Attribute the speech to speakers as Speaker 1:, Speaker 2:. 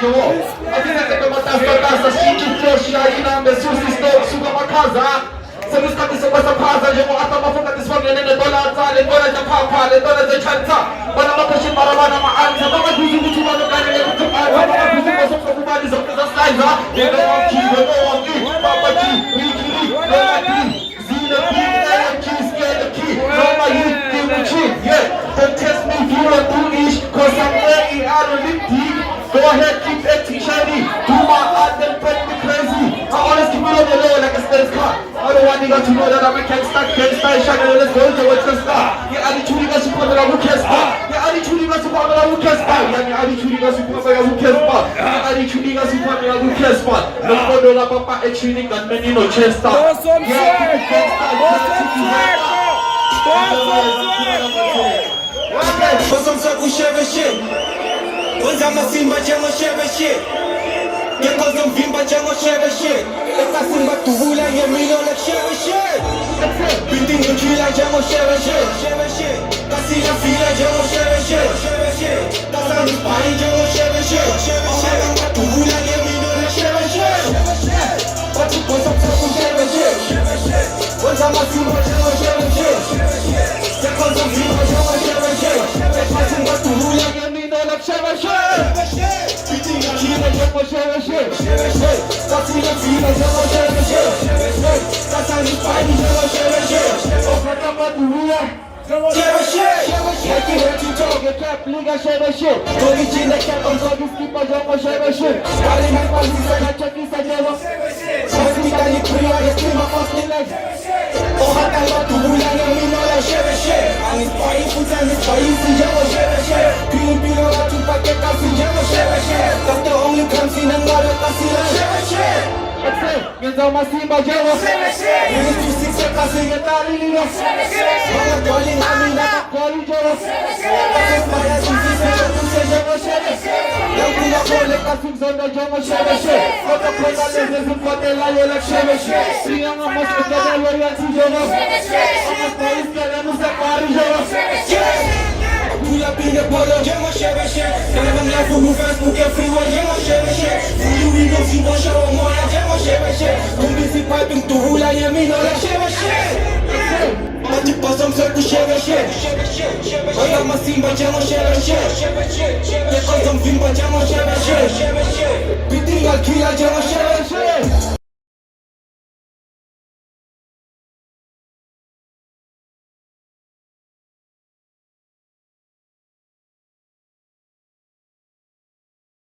Speaker 1: jowo. Atinete kama tasta sítio frouxo aí na mesa estou suga uma casa. Se nos cabe se passa passa jowo ata mafuka tisfange nene dola tsale dola ja papa le dola za chanta. Bana makashi marabana maanza baba kuzi kuzi bana kare kuzi baba kuzi kuzi kuzi kubali zote za sliza. Yego wanki papa ki wiki dola ki zina ki skele ki mama you yeah, don't test me if you are foolish, cause I'm very analytic. Go ahead, keep acting shiny. Do my art and play me crazy. I always keep it on the low like a space car. I don't want niggas to know that I'm a gangsta, shiny, let's go to what's the star. Yeah, I need you niggas to put it on who cares bar. Yeah, I need you niggas to put it on who cares bar. Yeah, I need you niggas to put it on who cares bar. Yeah, I need you niggas to put it on who cares bar. No go to la papa, actually niggas, many no chester. Yeah,
Speaker 2: Posądzę u siebie się Wązama simba ciągo siebie się Nie kozą wimba ciągo siebie się Eka simba tu wula nie mino lek siebie się Binti nie chwila ciągo siebie się Kasi na fila ciągo siebie się Tasani pani ciągo siebie się Eka tu wula nie mino lek siebie się Pati posądzę u siebie się Wązama simba ciągo siebie się Nie kozą wimba ciągo siebie się Eka simba tu wula nie mino lek siebie się Binti nie chwila ciągo siebie się Kasi na fila ciągo siebie się Tasani pani ciągo siebie się Eka tu wula Jaki leci ciągnie klep, liga siebie się Kogi ci na kiepą, kogi skipa, ziomo siebie się Skali na kwalki, na czeki sa dzieło Szesmita nie kryja, jest klima mocny lek Ochata lotu, hulania minole siebie się Ani spoi fuceny, spoi si dzieło siebie się Green pilowa, tu pakieta si dzieło siebie się That's the only country na ngale, ta si le siebie się Między ma simba dzieło Jest tu sikse, kasy nie dali lilo Mama koli na mina, koli dzieło Kasy spaja, si sikse, tu się dzieło siebie Janku na pole, kasy w zonę dzieło siebie się Kota proda leży, wypłatę laje lek siebie się Przyjana moczko, kiedy lojaci dzieło Ona stoi z kelemu, zakłary dzieło Pula pine polo, dzieło siebie się Telefon na fugu, Facebookie, freeway, dzieło siebie się Fuju widzą, siwo się, moja dzieło siebie się Kumbisi piping, tu hula, nie mino, lek siebie się Mati pasam se ku siebie się Ona ma simba, dzieło siebie się Nie kozą wimba, dzieło siebie się Bitingal killa, dzieło siebie